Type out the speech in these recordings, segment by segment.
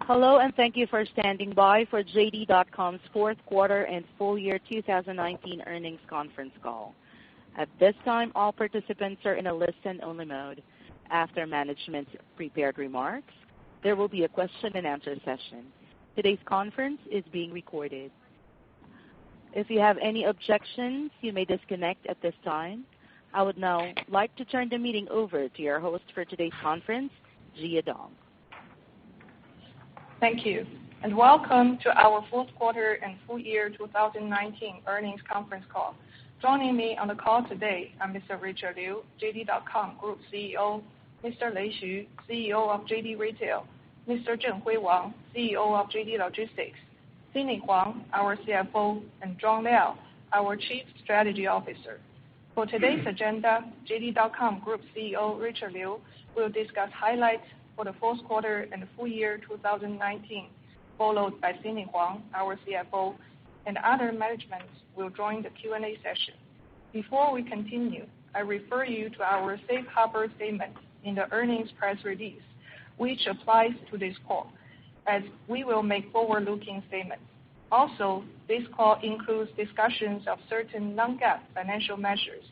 Hello, and thank you for standing by for JD.com's fourth quarter and full year 2019 earnings conference call. At this time, all participants are in a listen-only mode. After management's prepared remarks, there will be a question-and-answer session. Today's conference is being recorded. If you have any objections, you may disconnect at this time. I would now like to turn the meeting over to your host for today's conference, Jia Dong. Thank you, and welcome to our fourth quarter and full year 2019 earnings conference call. Joining me on the call today are Mr. Richard Liu, JD.com Group CEO, Mr. Lei Xu, CEO of JD Retail, Mr. Zhenhui Wang, CEO of JD Logistics, Sidney Huang, our CFO, and John Liao, our Chief Strategy Officer. For today's agenda, JD.com Group CEO Richard Liu will discuss highlights for the fourth quarter and full year 2019, followed by Sidney Huang, our CFO, and other management will join the Q&A session. Before we continue, I refer you to our safe harbor statement in the earnings press release, which applies to this call, as we will make forward-looking statements. Also, this call includes discussions of certain non-GAAP financial measures.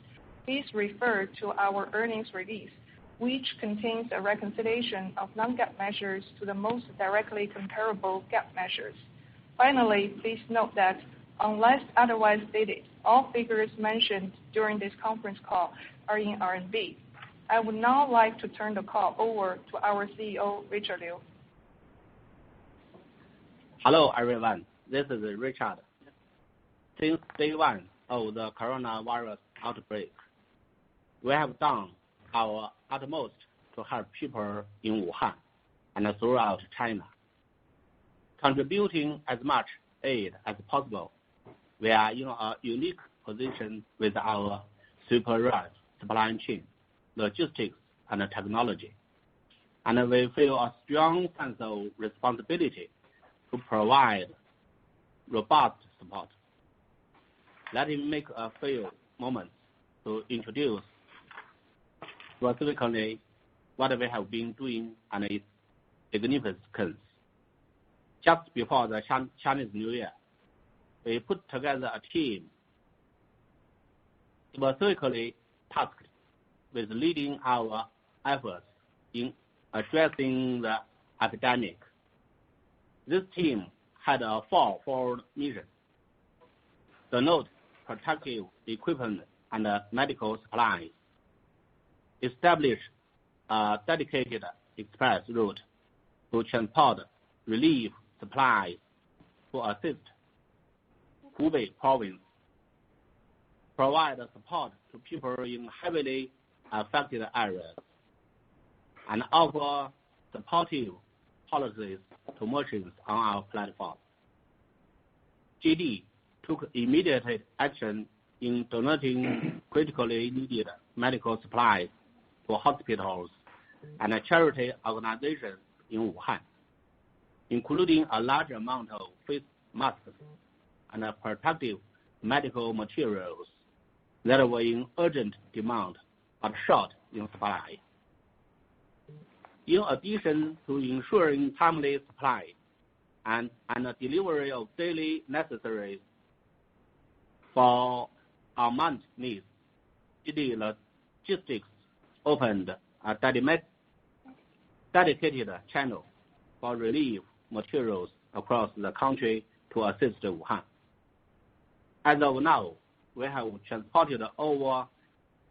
Please refer to our earnings release, which contains a reconciliation of non-GAAP measures to the most directly comparable GAAP measures. Finally, please note that unless otherwise stated, all figures mentioned during this conference call are in RMB. I would now like to turn the call over to our CEO, Richard Liu. Hello, everyone. This is Richard. Since day one of the coronavirus outbreak, we have done our utmost to help people in Wuhan and throughout China. Contributing as much aid as possible, we are in a unique position with our super-rich supply chain, logistics, and technology, and we feel a strong sense of responsibility to provide robust support. Let me make a few moments to introduce specifically what we have been doing and its significance. Just before the Chinese New Year, we put together a team specifically tasked with leading our efforts in addressing the epidemic. This team had a four-fold mission: donate protective equipment and medical supplies, establish a dedicated express route to transport relief supplies to assist Hubei province, provide support to people in heavily affected areas, and offer supportive policies to merchants on our platform. JD took immediate action in donating critically needed medical supplies to hospitals and charity organizations in Wuhan, including a large amount of face masks and protective medical materials that were in urgent demand but short in supply. In addition to ensuring timely supply and delivery of daily necessaries for our month needs, JD Logistics opened a dedicated channel for relief materials across the country to assist Wuhan. As of now, we have transported over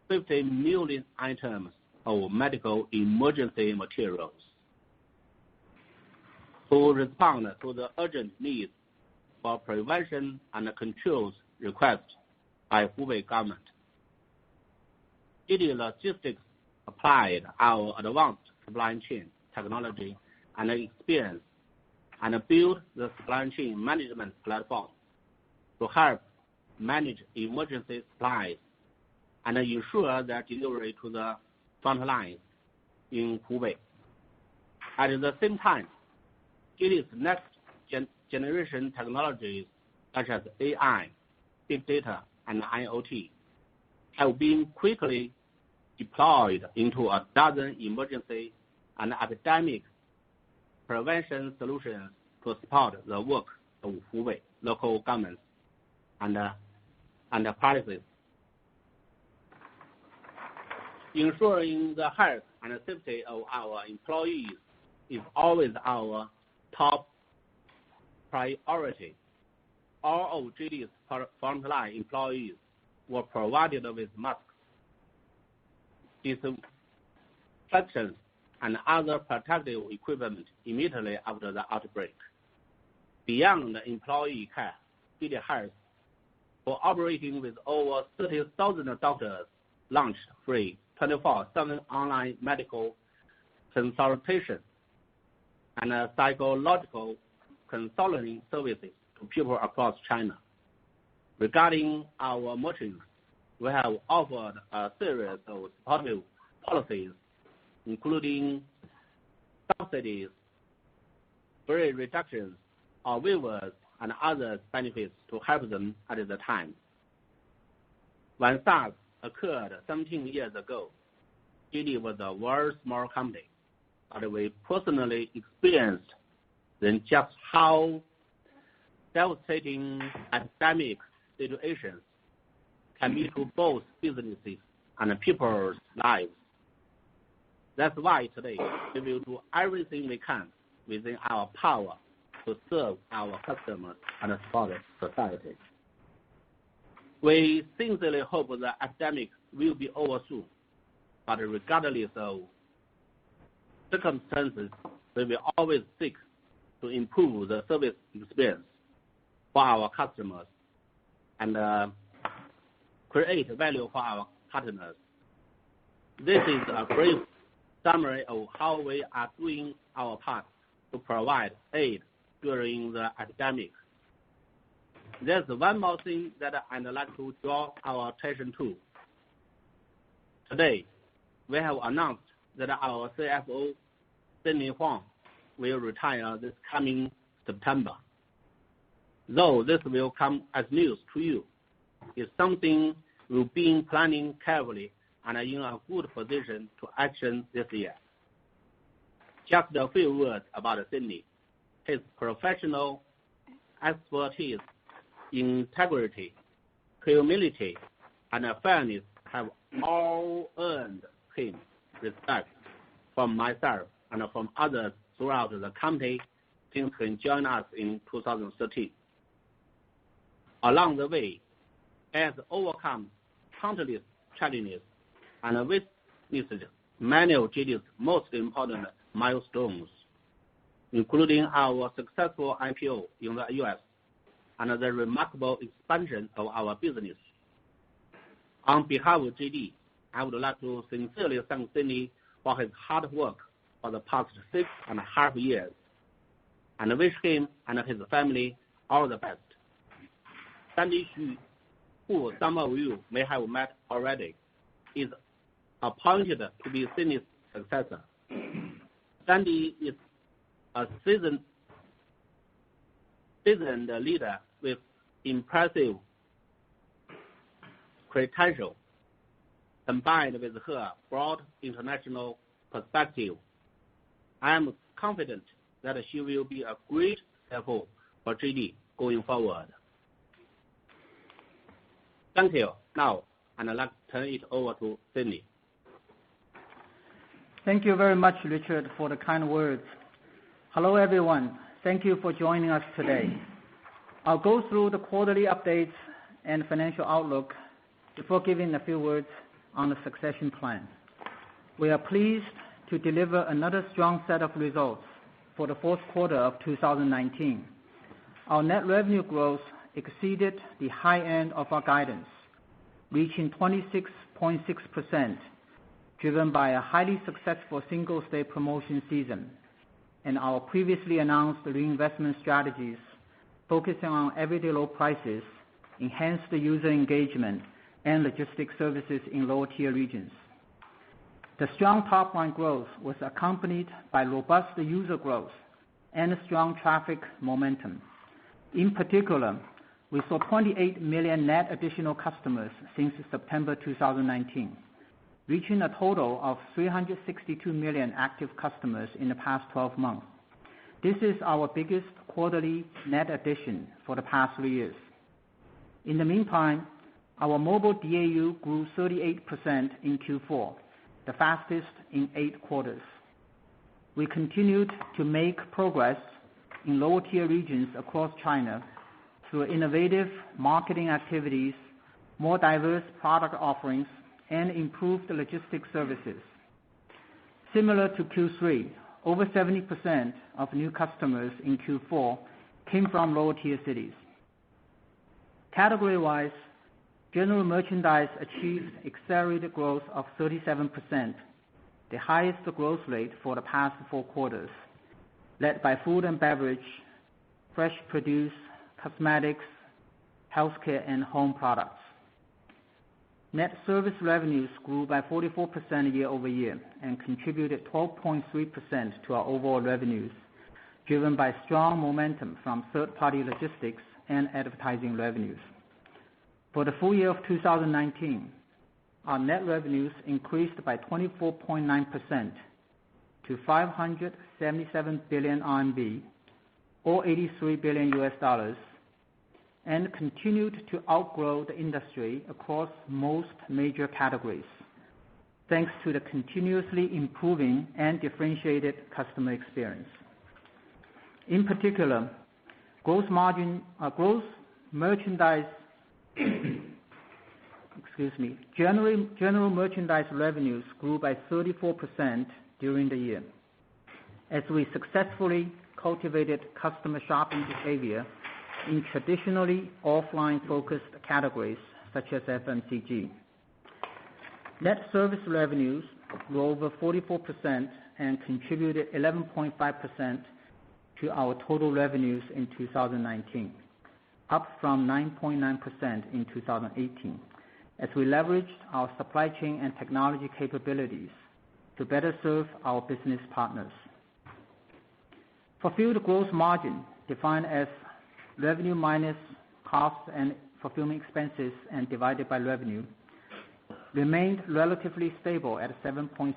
50 million items of medical emergency materials. To respond to the urgent needs for prevention and controls requested by Hubei government, JD Logistics applied our advanced supply chain technology and experience and built the supply chain management platform to help manage emergency supplies and ensure their delivery to the front lines in Hubei. At the same time, JD's next generation technologies such as AI, big data, and IoT have been quickly deployed into a dozen emergency and epidemic prevention solutions to support the work of Hubei local governments and policies. Ensuring the health and safety of our employees is always our top priority. All of JD's frontline employees were provided with masks, disinfectants, and other protective equipment immediately after the outbreak. Beyond the employee care, JD Health, cooperating with over 30,000 doctors, launched free 24/7 online medical consultation and psychological consulting services to people across China. Regarding our merchants, we have offered a series of supportive policies, including subsidies, fee reductions, or waivers, and other benefits to help them at the time. When SARS occurred 17 years ago, JD was a very small company, but we personally experienced then just how devastating epidemic situations can be to both businesses and people's lives. That's why today we will do everything we can within our power to serve our customers and support society. We sincerely hope the epidemic will be over soon, but regardless of circumstances, we will always seek to improve the service experience for our customers and create value for our partners. This is a brief summary of how we are doing our part to provide aid during the epidemic. There's one more thing that I'd like to draw our attention to. Today, we have announced that our CFO, Sidney Huang, will retire this coming September. Though this will come as news to you, it's something we've been planning carefully and are in a good position to action this year. Just a few words about Sidney. His professional expertise, integrity, humility, and fairness have all earned him respect from myself and from others throughout the company since he joined us in 2013. Along the way, he has overcome countless challenges and witnessed many of JD's most important milestones, including our successful IPO in the U.S. and the remarkable expansion of our business. On behalf of JD, I would like to sincerely thank Sidney for his hard work for the past 6.5 years and wish him and his family all the best. Sandy Xu, who some of you may have met already, is appointed to be Sidney's successor. Sandy is a seasoned leader with impressive credentials, combined with her broad international perspective. I am confident that she will be a great CFO for JD going forward. Thank you. Now, I'd like to turn it over to Sidney. Thank you very much, Richard, for the kind words. Hello, everyone. Thank you for joining us today. I'll go through the quarterly updates and financial outlook before giving a few words on the succession plan. We are pleased to deliver another strong set of results for the fourth quarter of 2019. Our net revenue growth exceeded the high end of our guidance, reaching 26.6%, driven by a highly successful Singles' Day promotion season and our previously announced reinvestment strategies focusing on everyday low prices, enhanced user engagement, and logistics services in lower-tier regions. The strong top-line growth was accompanied by robust user growth and strong traffic momentum. In particular, we saw 28 million net additional customers since September 2019, reaching a total of 362 million active customers in the past 12 months. This is our biggest quarterly net addition for the past 3 years. In the meantime, our mobile DAU grew 38% in Q4, the fastest in 8 quarters. We continued to make progress in lower-tier regions across China through innovative marketing activities, more diverse product offerings, and improved logistics services. Similar to Q3, over 70% of new customers in Q4 came from lower-tier cities. Category-wise, general merchandise achieved accelerated growth of 37%, the highest growth rate for the past 4 quarters, led by food and beverage, fresh produce, cosmetics, healthcare, and home products. Net service revenues grew by 44% year-over-year and contributed 12.3% to our overall revenues, driven by strong momentum from third-party logistics and advertising revenues. For the full year of 2019, our net revenues increased by 24.9% to 577 billion RMB, or $83 billion, and continued to outgrow the industry across most major categories, thanks to the continuously improving and differentiated customer experience. In particular, general merchandise revenues grew by 34% during the year, as we successfully cultivated customer shopping behavior in traditionally offline-focused categories such as FMCG. Net service revenues grew over 44% and contributed 11.5% to our total revenues in 2019, up from 9.9% in 2018, as we leveraged our supply chain and technology capabilities to better serve our business partners. Fulfilled gross margin, defined as revenue minus costs and fulfillment expenses and divided by revenue, remained relatively stable at 7.6%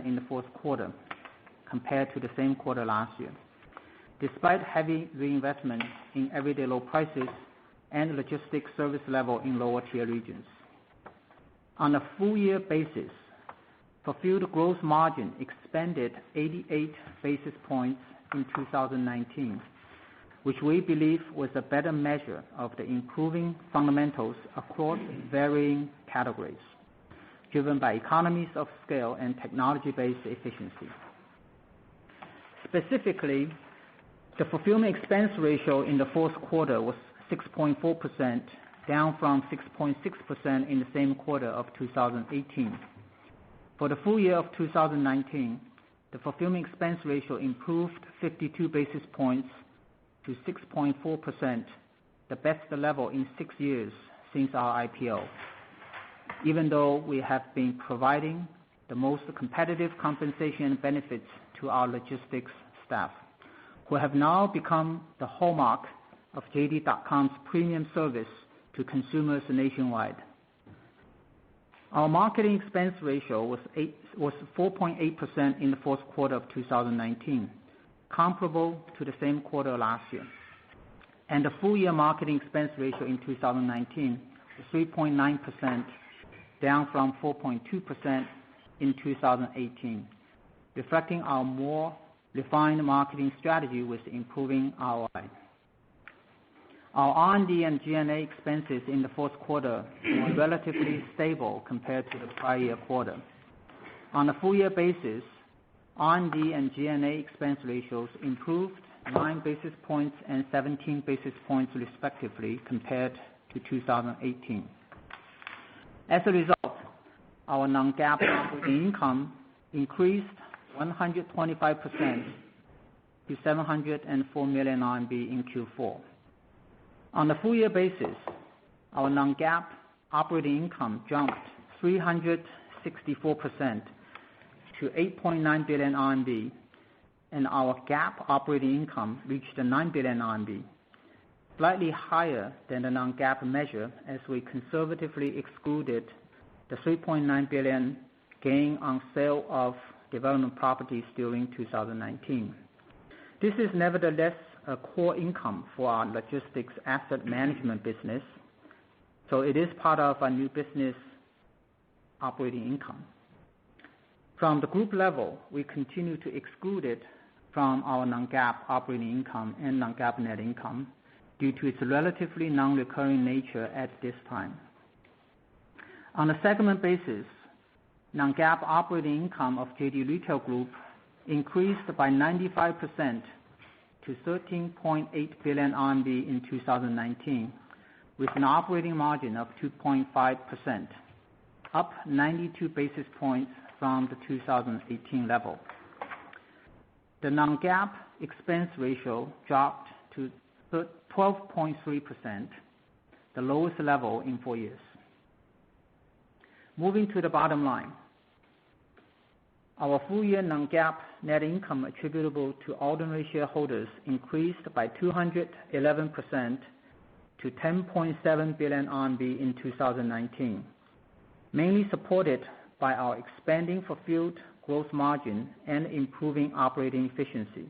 in the fourth quarter compared to the same quarter last year, despite heavy reinvestment in everyday low prices and logistics service level in lower-tier regions. On a full-year basis, fulfilled gross margin expanded 88 basis points in 2019, which we believe was a better measure of the improving fundamentals across varying categories, driven by economies of scale and technology-based efficiency. Specifically, the fulfillment expense ratio in the fourth quarter was 6.4%, down from 6.6% in the same quarter of 2018. For the full year of 2019, the fulfillment expense ratio improved 52 basis points to 6.4%, the best level in 6 years since our IPO, even though we have been providing the most competitive compensation and benefits to our logistics staff, who have now become the hallmark of JD.com's premium service to consumers nationwide. Our marketing expense ratio was 4.8% in the fourth quarter of 2019, comparable to the same quarter last year. And the full-year marketing expense ratio in 2019 was 3.9%, down from 4.2% in 2018, reflecting our more refined marketing strategy with improving ROI. Our R&D and G&A expenses in the fourth quarter were relatively stable compared to the prior year quarter. On a full-year basis, R&D and G&A expense ratios improved 9 basis points and 17 basis points respectively compared to 2018. As a result, our non-GAAP operating income increased 125% to 704 million RMB in Q4. On a full-year basis, our non-GAAP operating income jumped 364% to 8.9 billion RMB, and our GAAP operating income reached 9 billion RMB, slightly higher than the non-GAAP measure as we conservatively excluded the 3.9 billion gain on sale of development properties during 2019. This is nevertheless a core income for our logistics asset management business, so it is part of our new business operating income. From the group level, we continue to exclude it from our non-GAAP operating income and non-GAAP net income due to its relatively non-recurring nature at this time. On a segment basis, non-GAAP operating income of JD Retail Group increased by 95% to 13.8 billion RMB in 2019, with an operating margin of 2.5%, up 92 basis points from the 2018 level. The non-GAAP expense ratio dropped to 12.3%, the lowest level in 4 years. Moving to the bottom line, our full-year non-GAAP net income attributable to ordinary shareholders increased by 211% to 10.7 billion RMB in 2019, mainly supported by our expanding fulfilled gross margin and improving operating efficiency,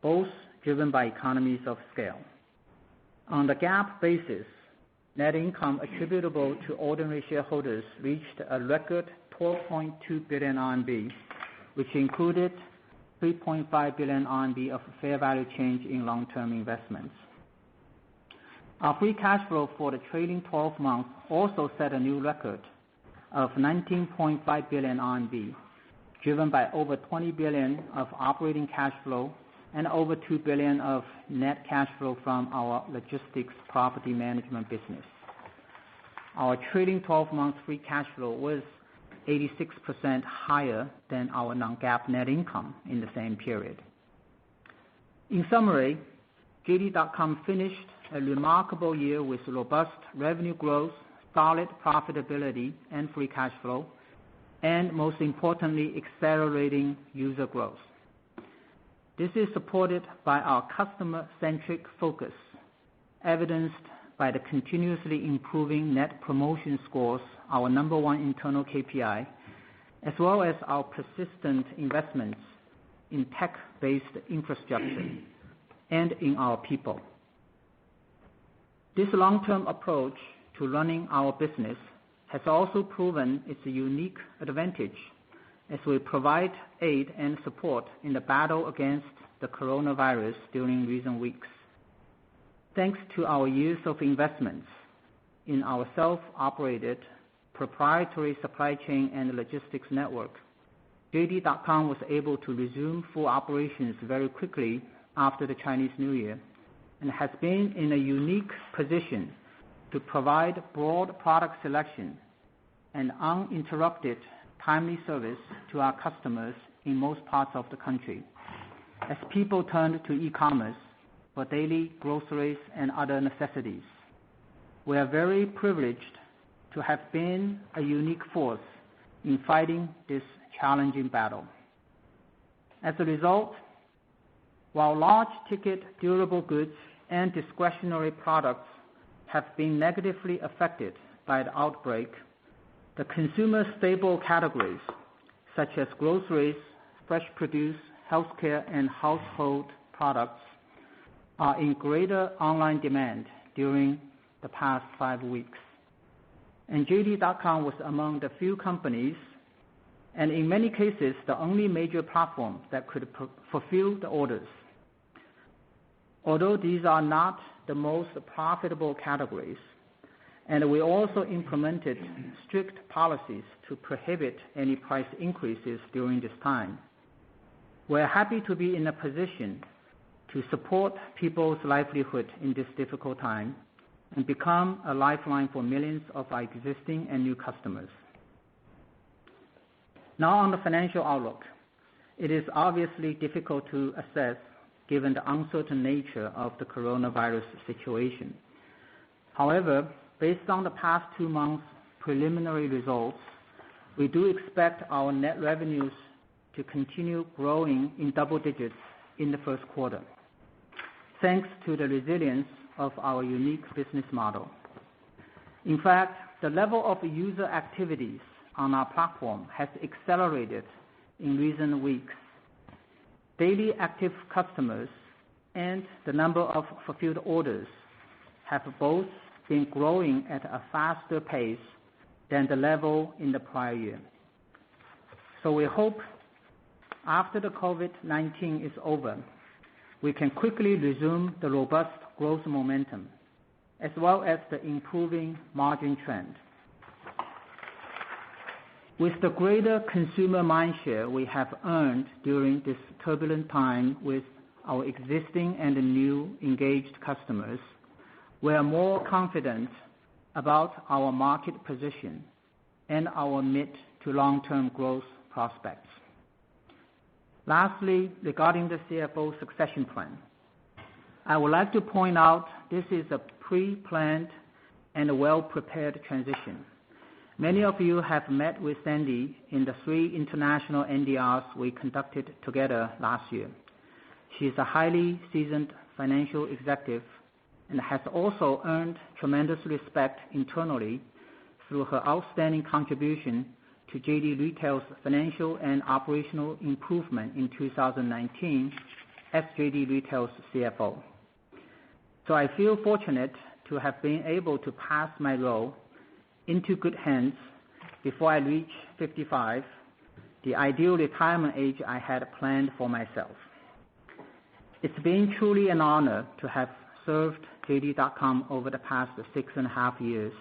both driven by economies of scale. On the GAAP basis, net income attributable to ordinary shareholders reached a record 12.2 billion RMB, which included 3.5 billion RMB of fair value change in long-term investments. Our free cash flow for the trailing 12 months also set a new record of 19.5 billion RMB, driven by over 20 billion of operating cash flow and over 2 billion of net cash flow from our logistics property management business. Our trailing 12 months free cash flow was 86% higher than our non-GAAP net income in the same period. In summary, JD.com finished a remarkable year with robust revenue growth, solid profitability and free cash flow, and most importantly, accelerating user growth. This is supported by our customer-centric focus, evidenced by the continuously improving net promotion scores, our number one internal KPI, as well as our persistent investments in tech-based infrastructure and in our people. This long-term approach to running our business has also proven its unique advantage as we provide aid and support in the battle against the coronavirus during recent weeks. Thanks to our years of investments in our self-operated proprietary supply chain and logistics network, JD.com was able to resume full operations very quickly after the Chinese New Year and has been in a unique position to provide broad product selection and uninterrupted timely service to our customers in most parts of the country as people turned to e-commerce for daily groceries and other necessities. We are very privileged to have been a unique force in fighting this challenging battle. As a result, while large ticket durable goods and discretionary products have been negatively affected by the outbreak, the consumer staple categories such as groceries, fresh produce, healthcare, and household products are in greater online demand during the past 5 weeks. And JD.com was among the few companies, and in many cases, the only major platform that could fulfill the orders. Although these are not the most profitable categories, and we also implemented strict policies to prohibit any price increases during this time. We're happy to be in a position to support people's livelihood in this difficult time and become a lifeline for millions of our existing and new customers. Now on the financial outlook, it is obviously difficult to assess given the uncertain nature of the coronavirus situation. However, based on the past 2 months' preliminary results, we do expect our net revenues to continue growing in double digits in the first quarter, thanks to the resilience of our unique business model. In fact, the level of user activities on our platform has accelerated in recent weeks, daily active customers and the number of fulfilled orders have both been growing at a faster pace than the level in the prior year. So we hope after the COVID-19 is over, we can quickly resume the robust growth momentum, as well as the improving margin trend. With the greater consumer mindshare we have earned during this turbulent time with our existing and new engaged customers, we are more confident about our market position and our mid to long-term growth prospects. Lastly, regarding the CFO succession plan, I would like to point out this is a pre-planned and well-prepared transition. Many of you have met with Sandy in the 3 international NDRs we conducted together last year. She is a highly seasoned financial executive and has also earned tremendous respect internally through her outstanding contribution to JD Retail's financial and operational improvement in 2019 as JD Retail's CFO. So I feel fortunate to have been able to pass my role into good hands before I reach 55, the ideal retirement age I had planned for myself. It's been truly an honor to have served JD.com over the past 6.5 years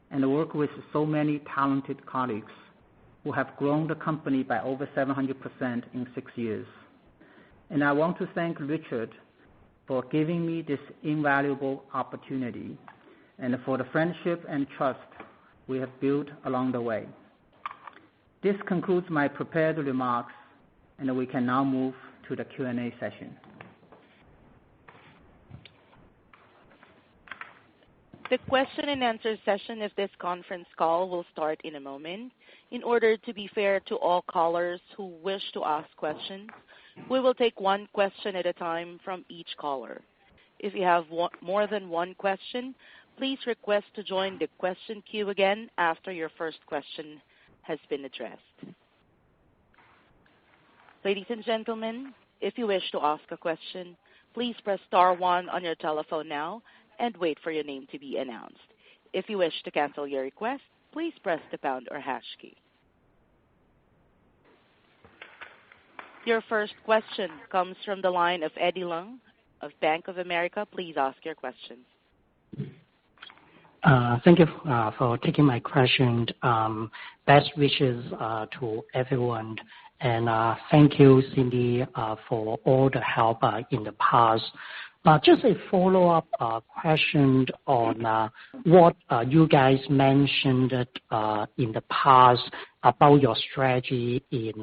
and work with so many talented colleagues who have grown the company by over 700% in 6 years. And I want to thank Richard for giving me this invaluable opportunity and for the friendship and trust we have built along the way. This concludes my prepared remarks, and we can now move to the Q&A session. The question and answer session of this conference call will start in a moment. In order to be fair to all callers who wish to ask questions, we will take one question at a time from each caller. If you have more than one question, please request to join the question queue again after your first question has been addressed. Ladies and gentlemen, if you wish to ask a question, please press star 1 on your telephone now and wait for your name to be announced. If you wish to cancel your request, please press the pound or hash key. Your first question comes from the line of Eddie Leung of Bank of America. Please ask your question. Thank you for taking my question. Best wishes to everyone. And thank you, Cindy, for all the help in the past. Just a follow-up question on what you guys mentioned in the past about your strategy in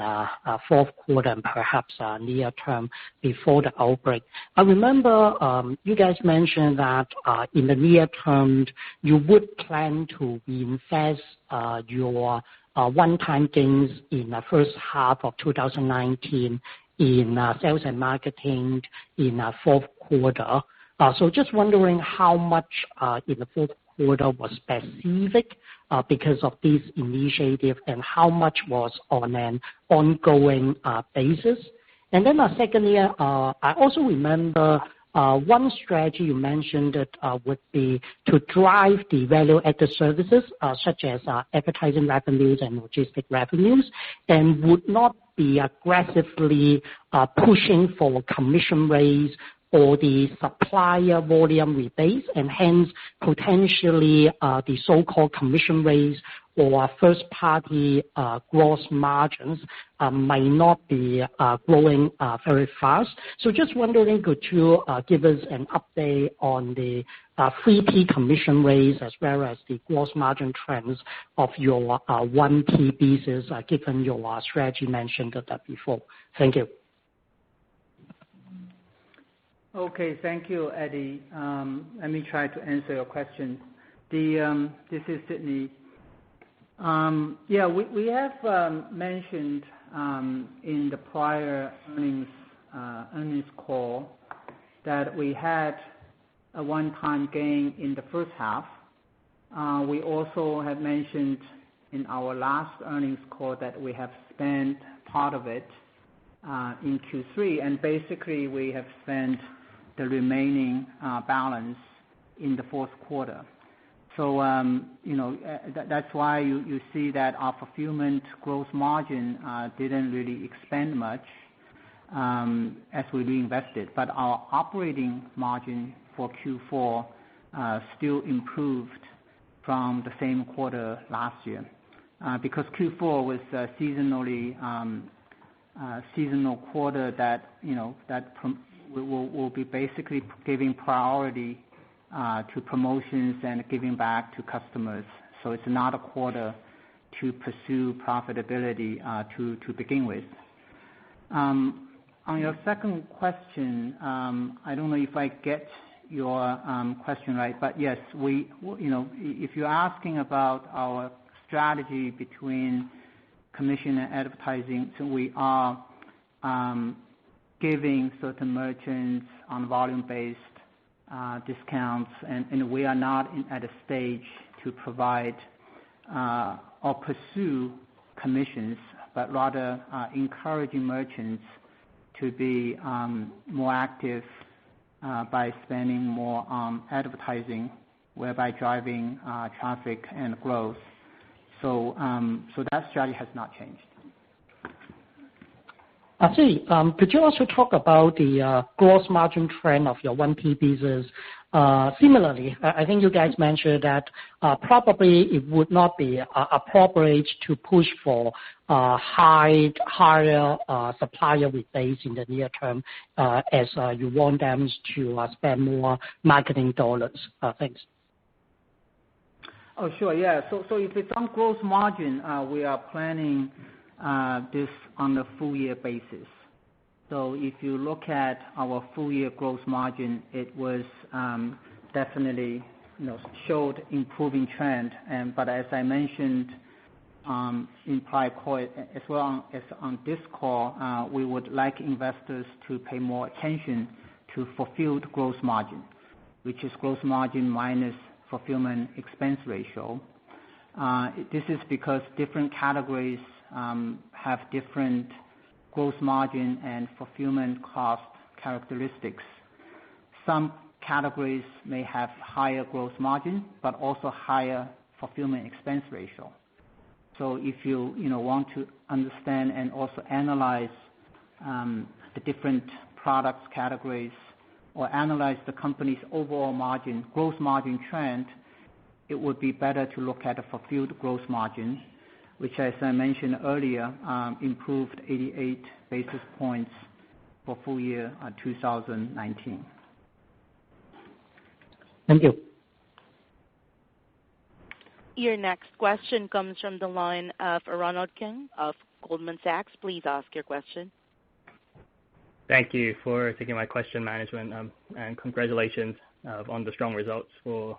fourth quarter and perhaps near term before the outbreak. I remember you guys mentioned that in the near term you would plan to reinvest your one-time gains in the first half of 2019 in sales and marketing in fourth quarter. So just wondering how much in the fourth quarter was specific because of this initiative and how much was on an ongoing basis. And then secondly, I also remember one strategy you mentioned that would be to drive the value-added services such as advertising revenues and logistic revenues, and would not be aggressively pushing for commission raise or the supplier volume rebates, and hence potentially the so-called commission raise or first-party gross margins might not be growing very fast. So just wondering, could you give us an update on the 3P commission raise as well as the gross margin trends of your 1P business, given your strategy mentioned that before? Thank you. Okay, thank you, Eddie. Let me try to answer your question. This is Sydney. Yeah, we have mentioned in the prior earnings call that we had a one-time gain in the first half. We also have mentioned in our last earnings call that we have spent part of it in Q3, and basically we have spent the remaining balance in the fourth quarter. So that's why you see that our fulfillment gross margin didn't really expand much as we reinvested, but our operating margin for Q4 still improved from the same quarter last year, because Q4 was a seasonal quarter that will be basically giving priority to promotions and giving back to customers. So it's not a quarter to pursue profitability to begin with. On your second question, I don't know if I get your question right, but yes, if you're asking about our strategy between commission and advertising, so we are giving certain merchants on volume-based discounts, and we are not at a stage to provide or pursue commissions, but rather encouraging merchants to be more active by spending more on advertising, whereby driving traffic and growth. So that strategy has not changed. I see. Could you also talk about the gross margin trend of your 1P business? Similarly, I think you guys mentioned that probably it would not be appropriate to push for higher supplier rebates in the near term as you want them to spend more marketing dollars. Thanks. Oh, sure, yeah. So if it's on gross margin, we are planning this on a full year basis. So if you look at our full year gross margin, it was definitely showed improving trend. But as I mentioned in prior call, as well as on this call, we would like investors to pay more attention to fulfilled gross margin, which is gross margin minus fulfillment expense ratio. This is because different categories have different gross margin and fulfillment cost characteristics. Some categories may have higher gross margin, but also higher fulfillment expense ratio. So if you want to understand and also analyze the different products categories or analyze the company's overall margin, gross margin trend, it would be better to look at a fulfilled gross margin, which, as I mentioned earlier, improved 88 basis points for full year 2019. Thank you. Your next question comes from the line of Ronald Keung of Goldman Sachs. Please ask your question. Thank you for taking my question, management, and congratulations on the strong results for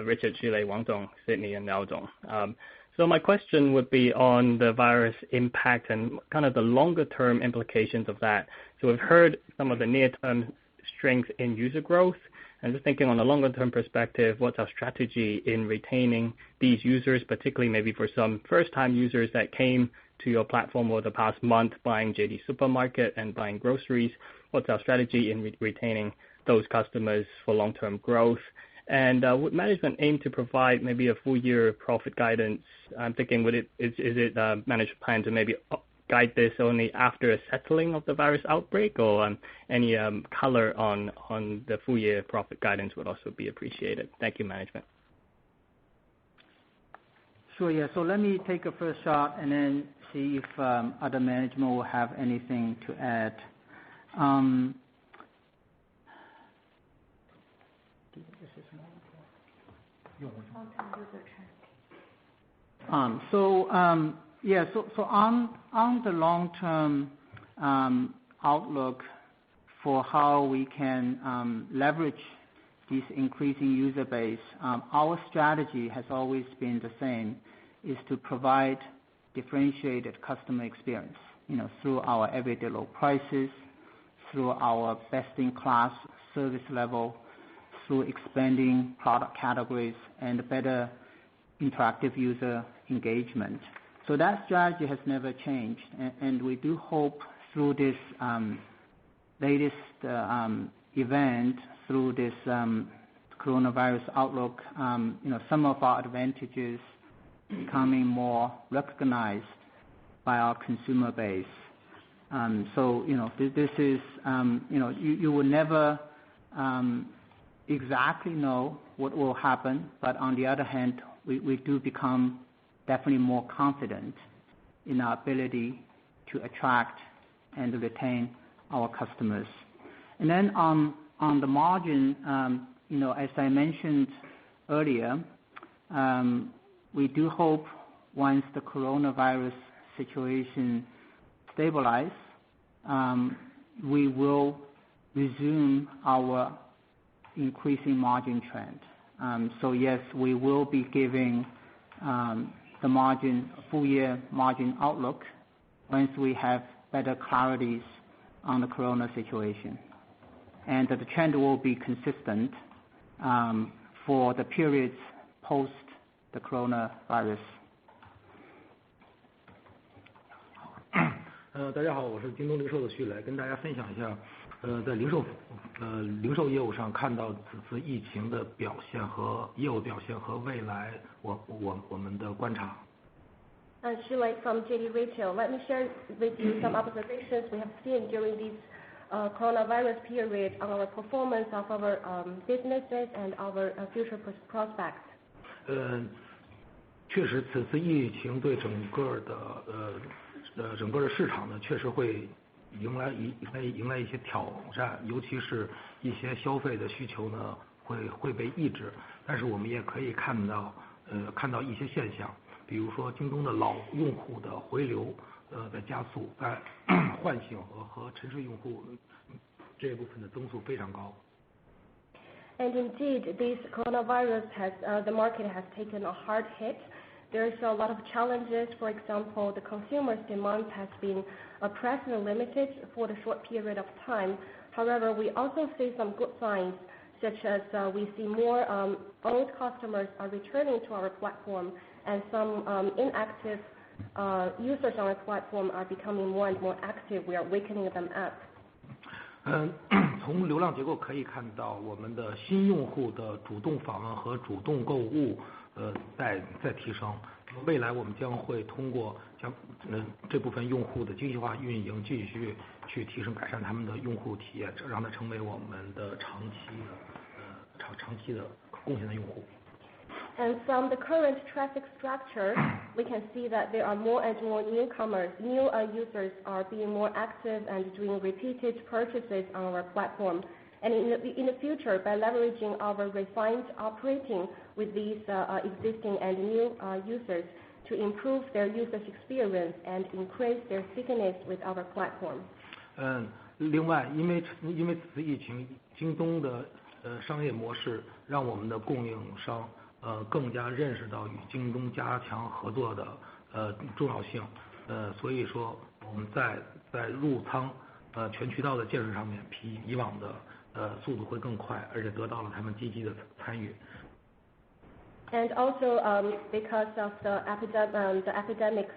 Richard, Shilei, Wang Dong, Sydney, and Liao Dong. So my question would be on the virus impact and kind of the longer-term implications of that. So we've heard some of the near-term strength in user growth, and just thinking on a longer-term perspective, what's our strategy in retaining these users, particularly maybe for some first-time users that came to your platform over the past month buying JD Supermarket and buying groceries? What's our strategy in retaining those customers for long-term growth? And would management aim to provide maybe a full-year profit guidance? I'm thinking, is it management plan to maybe guide this only after a settling of the virus outbreak, or any color on the full-year profit guidance would also be appreciated. Thank you, management. Sure, yeah. So let me take a first shot and then see if other management will have anything to add. So on the long-term outlook for how we can leverage this increasing user base, our strategy has always been the same, is to provide differentiated customer experience, through our everyday low prices, through our best-in-class service level, through expanding product categories and better interactive user engagement. So that strategy has never changed, and we do hope through this latest event, through this coronavirus outlook, some of our advantages becoming more recognized by our consumer base. So this is you will never exactly know what will happen, but on the other hand, we do become definitely more confident in our ability to attract and retain our customers. And then on the margin, as I mentioned earlier, we do hope once the coronavirus situation stabilizes, we will resume our increasing margin trend. So yes, we will be giving the full year margin outlook once we have better clarities on the corona situation. And the trend will be consistent for the periods post the coronavirus. 大家好，我是京东零售的徐磊，跟大家分享一下，在零售业务上看到此次疫情的表现和业务表现和未来我们的观察。Xu Lei from JD Retail. Let me share with you some observations we have seen during this coronavirus period on our performance of our businesses and our future prospects. 确实，此次疫情对整个的市场呢，确实会迎来一些挑战，尤其是一些消费的需求呢会被抑制。但是我们也可以看到一些现象，比如说京东的老用户的回流的加速，在唤醒和沉睡用户这一部分的增速非常高。And indeed, this coronavirus the market has taken a hard hit. There's a lot of challenges. For example, the consumer's demand has been oppressed and limited for the short period of time. However, we also see some good signs, such as we see more old customers are returning to our platform, and some inactive users on our platform are becoming more and more active. We are wakening them up. 从流量结构可以看到，我们的新用户的主动访问和主动购物在提升。未来我们将会通过将这部分用户的精细化运营，继续去提升改善他们的用户体验，让它成为我们的长期的贡献的用户。And from the current traffic structure, we can see that there are more and more newcomers. New users are being more active and doing repeated purchases on our platform. And in the future, by leveraging our refined operating with these existing and new users to improve their users' experience and increase their stickiness with our platform. 另外，因为此次疫情，京东的商业模式让我们的供应商更加认识到与京东加强合作的重要性，所以说我们在入仓全渠道的建设上面比以往的速度会更快，而且得到了他们积极的参与。And also because of the epidemic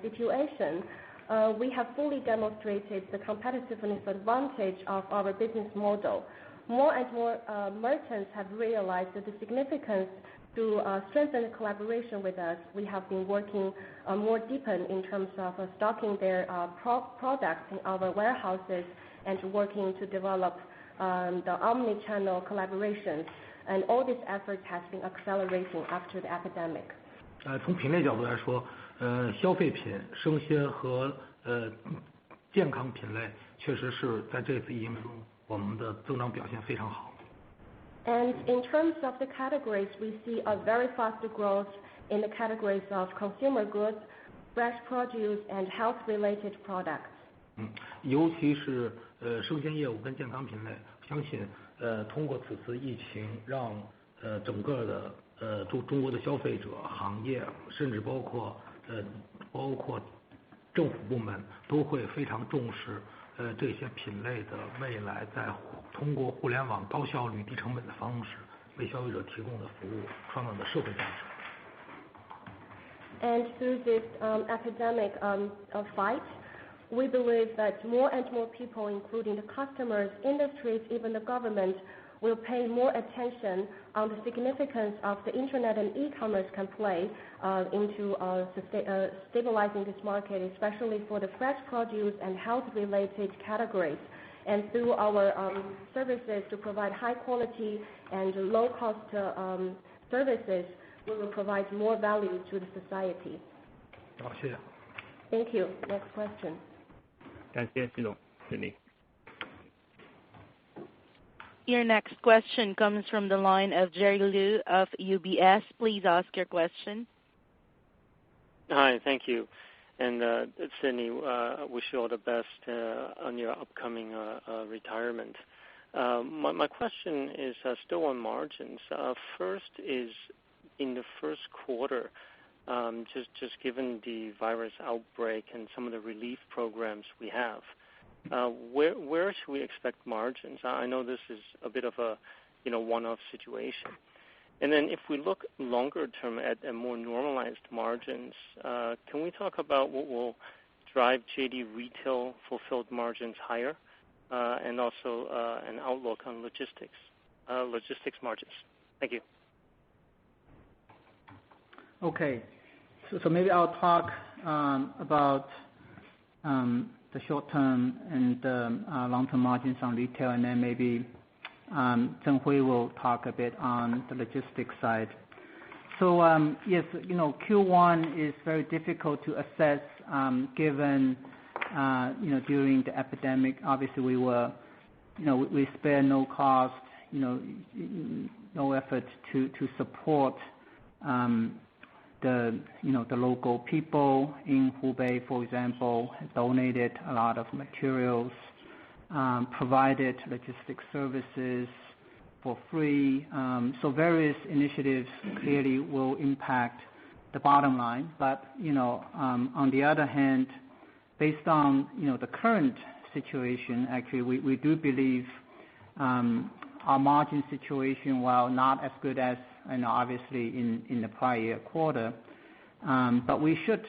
situation, we have fully demonstrated the competitiveness advantage of our business model. More and more merchants have realized the significance to strengthen collaboration with us. We have been working more deeper in terms of stocking their products in our warehouses and working to develop the omni-channel collaborations. And all these efforts has been accelerating after the epidemic. 从品类角度来说，消费品、生鲜和健康品类确实是在这次疫情中我们的增长表现非常好。And in terms of the categories, we see a very fast growth in the categories of consumer goods, fresh produce, and health-related products. 尤其是生鲜业务跟健康品类，相信通过此次疫情，让整个的中国的消费者、行业，甚至包括政府部门都会非常重视这些品类的未来，在通过互联网高效率、低成本的方式为消费者提供的服务，创造的社会价值。And through this epidemic fight, we believe that more and more people, including the customers, industries, even the government, will pay more attention on the significance of the internet and e-commerce can play into stabilizing this market, especially for the fresh produce and health-related categories. And through our services to provide high quality and low-cost services, we will provide more value to the society. 好，谢谢。 Thank you. Next question. 感谢徐总，是你。 Your next question comes from the line of Jerry Liu of UBS. Please ask your question. Hi, thank you. And Sydney, wish you all the best on your upcoming retirement. My question is still on margins. First is in the first quarter, just given the virus outbreak and some of the relief programs we have, where should we expect margins? I know this is a bit of a one-off situation. And then if we look longer term at more normalized margins, can we talk about what will drive JD Retail fulfilled margins higher, and also an outlook on logistics margins? Thank you. Okay, so maybe I'll talk about the short-term and long-term margins on retail, and then maybe Zhenhui will talk a bit on the logistics side. So yes, Q1 is very difficult to assess given during the epidemic, obviously we spare no cost, no effort to support the local people in Hubei, for example, donated a lot of materials, provided logistics services for free. So various initiatives clearly will impact the bottom line. But on the other hand, based on the current situation, actually we do believe our margin situation, while not as good as obviously in the prior year quarter, but we should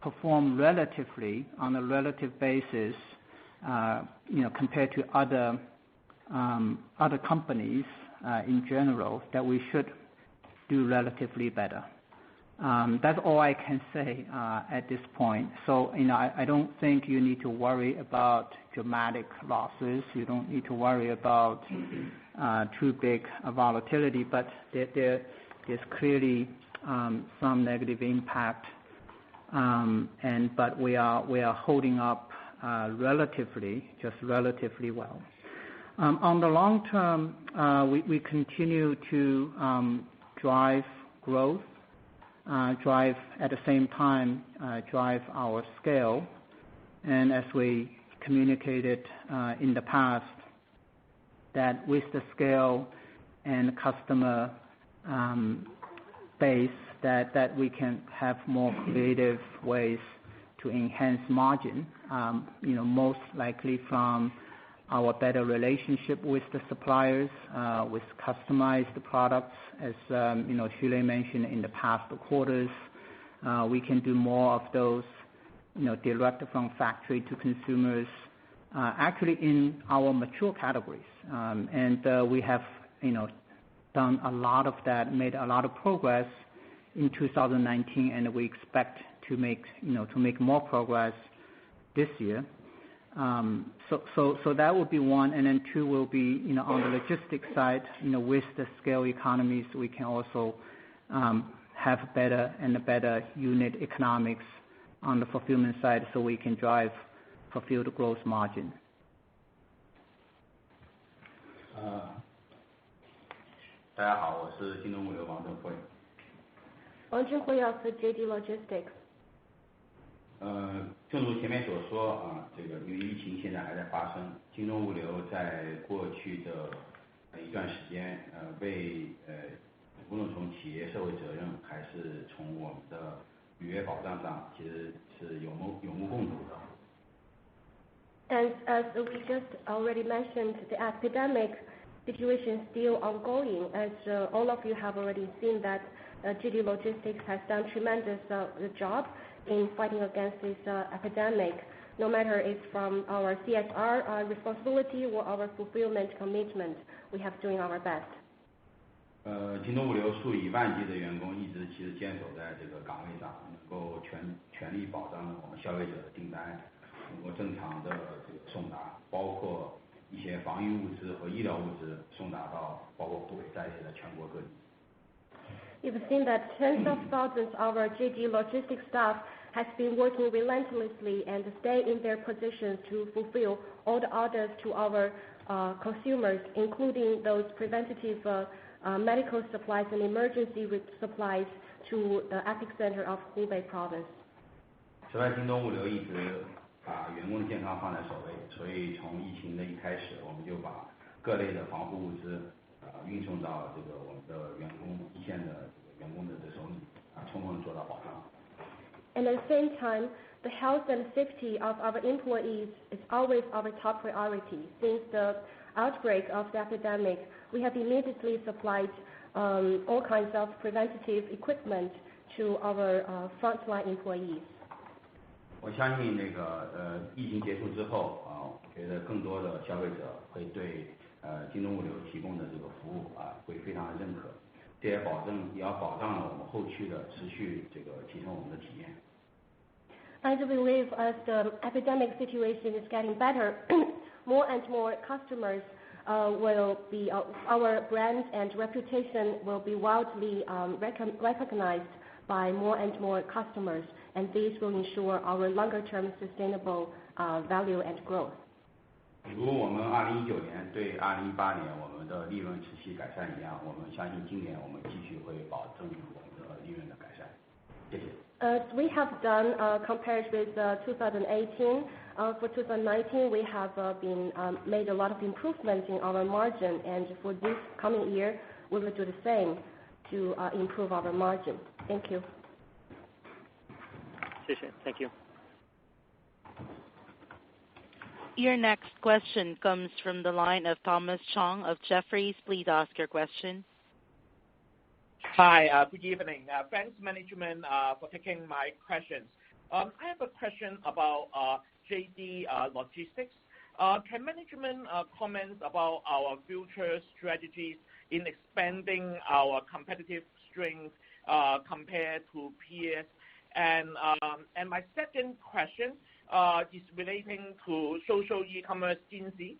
perform relatively on a relative basis, compared to other companies in general, that we should do relatively better. That's all I can say at this point. So I don't think you need to worry about dramatic losses. You don't need to worry about too big a volatility, but there's clearly some negative impact. But we are holding up relatively well. On the long term, we continue to drive growth, drive at the same time drive our scale, and as we communicated in the past, that with the scale and customer base, that we can have more creative ways to enhance margin, most likely from our better relationship with the suppliers, with customized products, as Xu mentioned in the past quarters. We can do more of those, direct from factory to consumers, actually in our mature categories. And we have, done a lot of that, made a lot of progress in 2019, and we expect to make more progress this year. So that would be one, and then two will be, on the logistics side, with the scale economies, we can also have better unit economics on the fulfillment side, so we can drive fulfilled gross margin. 大家好，我是京东物流王振辉。王振辉 of the JD Logistics. 正如前面所说这个因为疫情现在还在发生，京东物流在过去的一段时间，为无论从企业社会责任还是从我们的履约保障上，其实是有目共睹的。And as we just already mentioned, the epidemic situation is still ongoing. As all of you have already seen that JD Logistics has done tremendous job in fighting against this epidemic. no matter it's from our CSR responsibility or our fulfillment commitment, we have doing our best. 京东物流数以万计的员工一直其实坚守在这个岗位上，能够全力保障我们消费者的订单能够正常的这个送达，包括一些防疫物资和医疗物资送达到包括湖北在内的全国各地。You've seen that tens of thousands of our JD logistics staff has been working relentlessly and stay in their positions to fulfill all the orders to our consumers, including those preventative medical supplies and emergency supplies to the epicenter of Hubei province. 此外，京东物流一直把员工的健康放在首位，所以从疫情的一开始，我们就把各类的防护物资运送到这个我们的员工一线的员工的手里，充分做到保障。And at the same time, the health and safety of our employees is always our top priority. Since the outbreak of the epidemic, we have immediately supplied all kinds of preventative equipment to our frontline employees. 我相信疫情结束之后我觉得更多的消费者会对京东物流提供的这个服务会非常的认可，这也要保障了我们后续的持续这个提升我们的体验。I do believe as the epidemic situation is getting better, more and more customers will be, our brand and reputation will be widely recognized by more and more customers, and this will ensure our longer-term sustainable value and growth. 如我们2019年对2018年我们的利润持续改善一样，我们相信今年我们继续会保证我们的利润的改善。谢谢。As we have done compared with 2018, for 2019 we have been made a lot of improvements in our margin, and for this coming year we will do the same to improve our margin. Thank you. 谢谢 Thank you. Your next question comes from the line of Thomas Chong of Jefferies. Please ask your question. Hi, good evening. Thanks management for taking my questions. I have a question about JD Logistics. Can management comment about our future strategies in expanding our competitive strength compared to peers? And my second question is relating to social e-commerce Jingxi.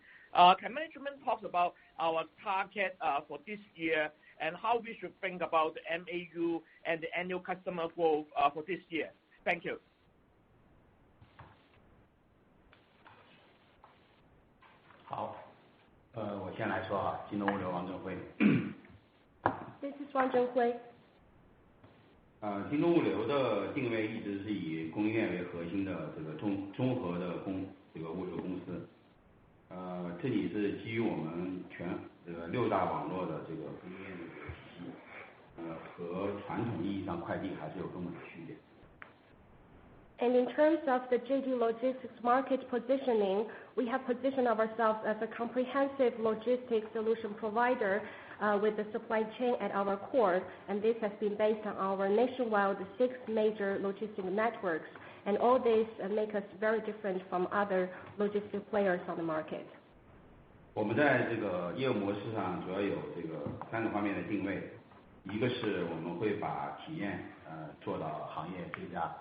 Can management talk about our target for this year and how we should think about the MAU and the annual customer growth for this year? Thank you. 好，我先来说京东物流王振辉。This is Wang Zhenhui. 京东物流的定位一直是以供应链为核心的这个综合的物流公司。这里是基于我们这个6大网络的这个供应链的体系，和传统意义上快递还是有根本的区别。And in terms of the JD Logistics market positioning, we have positioned ourselves as a comprehensive logistics solution provider with the supply chain at our core, and this has been based on our nationwide 6 major logistic networks, and all this make us very different from other logistic players on the market. 我们在这个业务模式上主要有这个3个方面的定位，一个是我们会把体验做到行业最佳。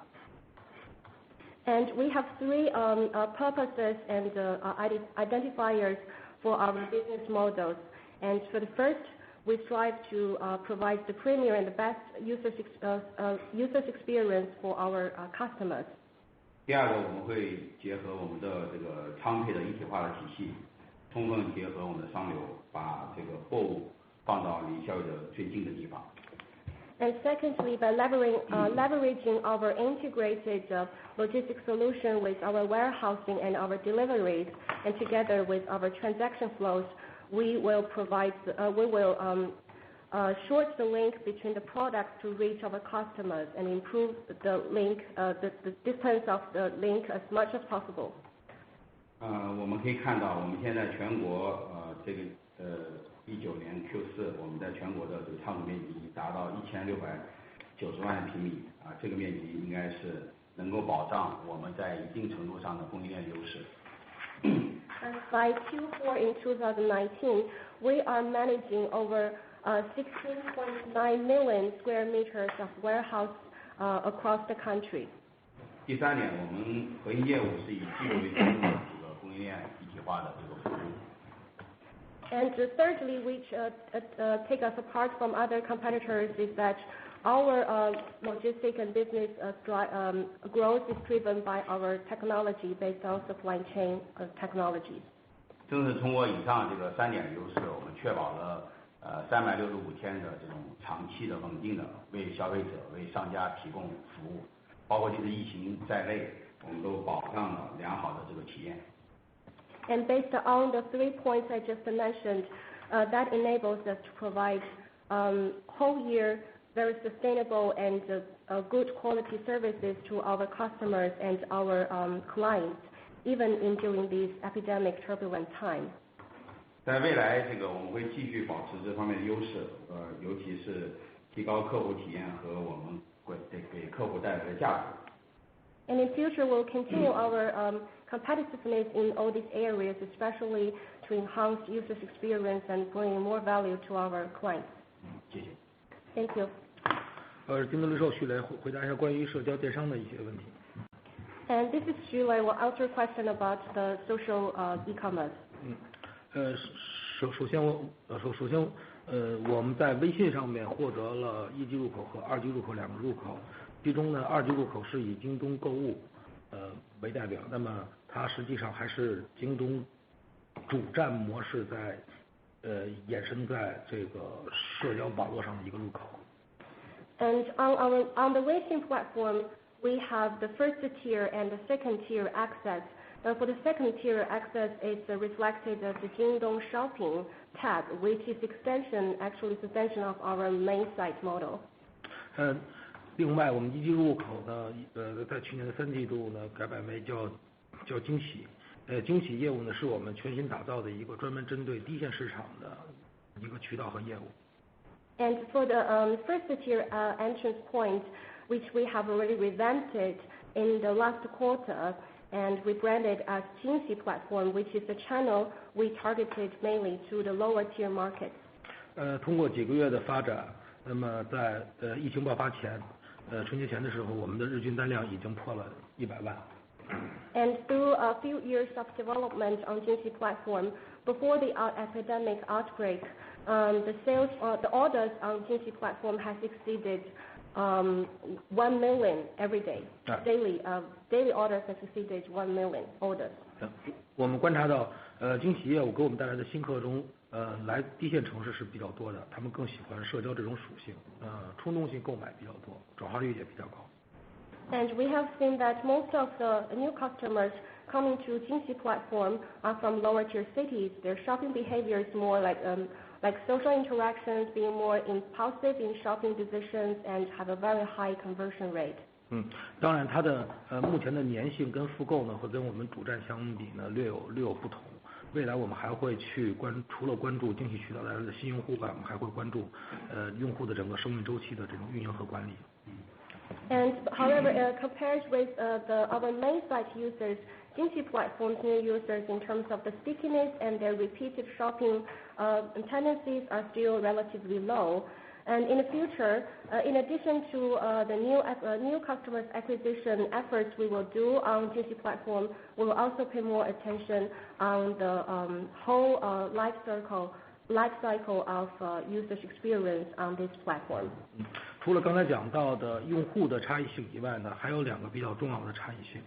And we have 3 purposes and identifiers for our business models. And for the first, we strive to provide the premier and the best users experience for our customers. 第二个，我们会结合我们的这个仓配的一体化的体系，充分结合我们的商流，把这个货物放到离消费者最近的地方。And secondly, by leveraging our integrated logistics solution with our warehousing and our deliveries, and together with our transaction flows, we will short the link between the products to reach our customers and improve the link, the distance of the link as much as possible. 我们可以看到，我们现在全国这个19年Q4，我们在全国的这个仓储面积已经达到1690万平米这个面积应该是能够保障我们在一定程度上的供应链优势。By Q4 in 2019, we are managing over 16.9 million square meters of warehouse across the country. 第三点，我们核心业务是以基础为中的这个供应链一体化的这个服务。And thirdly, which take us apart from other competitors, is that our logistics and business growth is driven by our technology based on supply chain technologies. 正是通过以上这个3点优势，我们确保了365天的这种长期的稳定的为消费者、为商家提供服务，包括这次疫情在内，我们都保障了良好的这个体验。And based on the 3 points I just mentioned, that enables us to provide whole year very sustainable and good quality services to our customers and our clients, even during these epidemic turbulent times. 在未来，这个我们会继续保持这方面的优势，尤其是提高客户体验和我们给客户带来的价值。And in future, we'll continue our competitiveness in all these areas, especially to enhance users' experience and bring more value to our clients. 谢谢。Thank you. 京东零售徐雷回答一下关于社交电商的一些问题。And this is Xu Lei. Will answer a question about the social e-commerce. 首先我们在微信上面获得了1级入口和2级入口2个入口，其中呢2级入口是以京东购物为代表，那么它实际上还是京东主站模式在衍生在这个社交网络上的一个入口。And on the Weixin platform, we have the first tier and the second tier access. For the second tier access, it's reflected as the Jingdong Shopping tab, which is extension of our main site model. 另外，我们1级入口呢，在去年的3季度呢，改版为叫惊喜。惊喜业务呢，是我们全新打造的一个专门针对低线市场的一个渠道和业务。And for the first tier entrance point, which we have already revamped it in the last quarter and rebranded as Jingxi platform, which is a channel we targeted mainly to the lower tier markets. 通过几个月的发展，那么在疫情爆发前，春节前的时候，我们的日均单量已经破了100万。And through a few years of development on Jingxi platform, before the epidemic outbreak, the orders on Jingxi platform has exceeded 1 million every day. Daily orders has exceeded 1 million orders. 我们观察到，惊喜业务给我们带来的新客中，来低线城市是比较多的，他们更喜欢社交这种属性，冲动性购买比较多，转化率也比较高。And we have seen that most of the new customers coming to Jingxi platform are from lower tier cities. Their shopping behavior is more like social interactions, being more impulsive in shopping decisions, and have a very high conversion rate. 当然，它的目前的粘性跟复购呢，会跟我们主站相比呢略有不同。未来我们还会去除了关注惊喜渠道带来的新用户外，我们还会关注用户的整个生命周期的这种运营和管理。And however, compared with our main site users, Jingxi platform's new users in terms of the stickiness and their repeated shopping tendencies are still relatively low. And in the future, in addition to the new customers acquisition efforts we will do on Jingxi platform, we will also pay more attention on the whole life cycle of users' experience on this platform. 除了刚才讲到的用户的差异性以外呢，还有2个比较重要的差异性。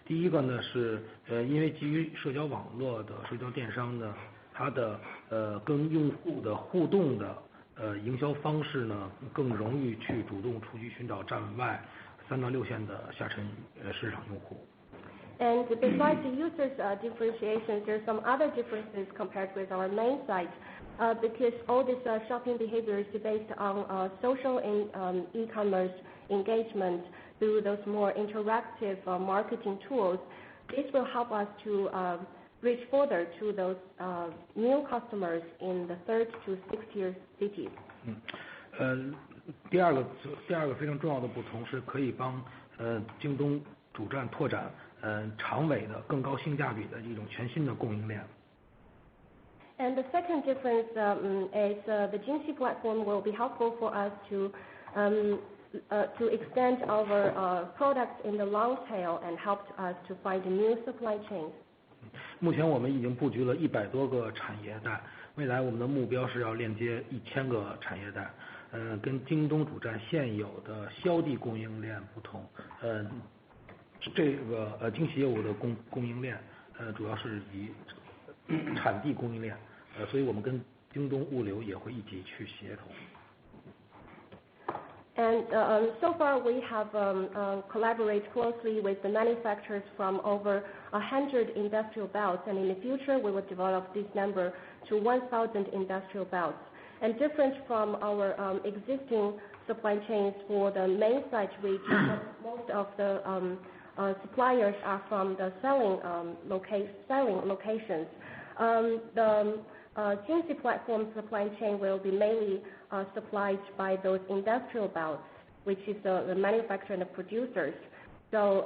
第一个呢是因为基于社交网络的社交电商呢，它的跟用户的互动的营销方式呢，更容易去主动出击寻找站外3到6线的下沉市场用户。And besides the users' differentiations, there are some other differences compared with our main site. Because all this shopping behavior is based on social and e-commerce engagement through those more interactive marketing tools, this will help us to reach further to those new customers in the 3rd to 6th tier cities. 第二个非常重要的不同是可以帮京东主站拓展长尾的更高性价比的一种全新的供应链。And the second difference is the Jingxi platform will be helpful for us to extend our products in the long tail and help us to find new supply chains. 目前我们已经布局了100多个产业带，未来我们的目标是要链接1000个产业带。跟京东主站现有的销地供应链不同，这个惊喜业务的供应链主要是以产地供应链，所以我们跟京东物流也会一起去协同。And so far we have collaborated closely with the manufacturers from over 100 industrial belts, and in the future we will develop this number to 1,000 industrial belts. And different from our existing supply chains for the main site region, most of the suppliers are from the selling locations. The Jingxi platform supply chain will be mainly supplied by those industrial belts, which is the manufacturer and the producers. So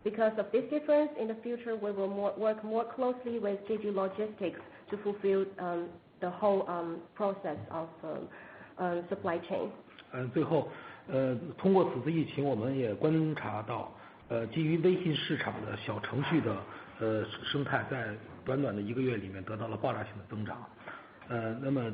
because of this difference, in the future we will work more closely with JD Logistics to fulfill the whole process of supply chain. 最后，通过此次疫情，我们也观察到，基于微信市场的小程序的生态，在短短的1个月里面得到了爆炸性的增长。那么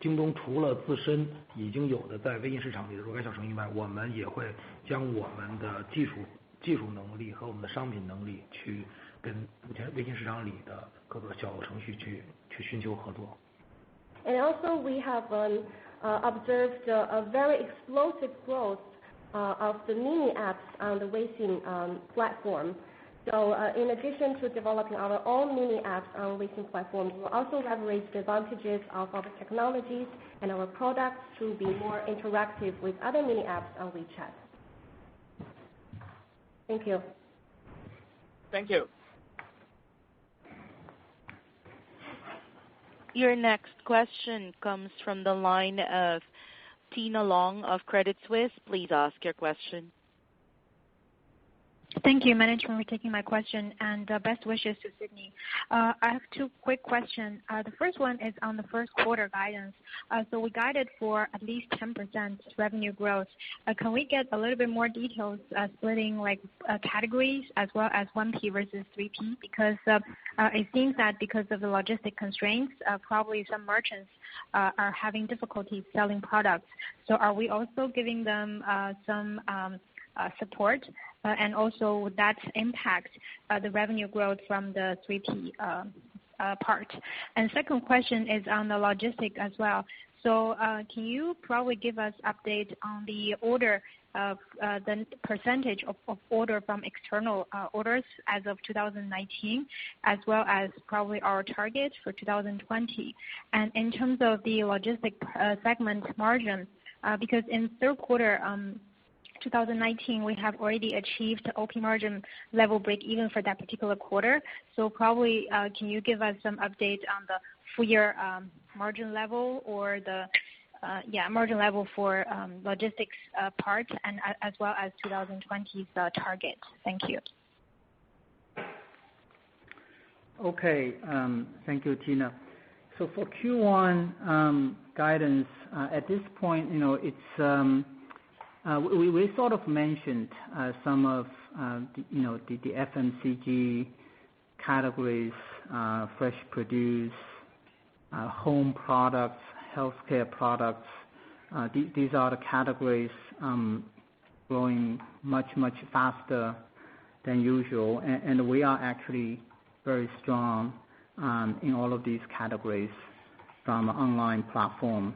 京东除了自身已经有的在微信市场里的若干小程序外，我们也会将我们的技术能力和我们的商品能力去跟目前微信市场里的各个小程序去寻求合作。And also we have observed a very explosive growth of the mini apps on the Weixin platform. So in addition to developing our own mini apps on Weixin platform, we will also leverage the advantages of our technologies and our products to be more interactive with other mini apps on WeChat. Thank you. Thank you. Your next question comes from the line of Tina Long of Credit Suisse. Please ask your question. Thank you, management, for taking my question, and best wishes to Sydney. I have two quick questions. The first one is on the first quarter guidance. So we guided for at least 10% revenue growth. Can we get a little bit more details, splitting like categories as well as 1P versus 3P? Because it seems that because of the logistic constraints, probably some merchants are having difficulty selling products. So are we also giving them some support, and also would that impact the revenue growth from the 3P part? And second question is on the logistic as well. So can you probably give us update on the order of the percentage of order from external orders as of 2019, as well as probably our target for 2020? And in terms of the logistic segment margin, because in third quarter 2019, we have already achieved OP margin level break even for that particular quarter. So probably, can you give us some update on the full year margin level or the margin level for logistics part, and as well as 2020's target? Thank you. Okay, thank you, Tina. So for Q1 guidance, at this point, it's we sort of mentioned some of the FMCG categories, fresh produce, home products, healthcare products. These are the categories growing much faster than usual, and we are actually very strong in all of these categories from an online platform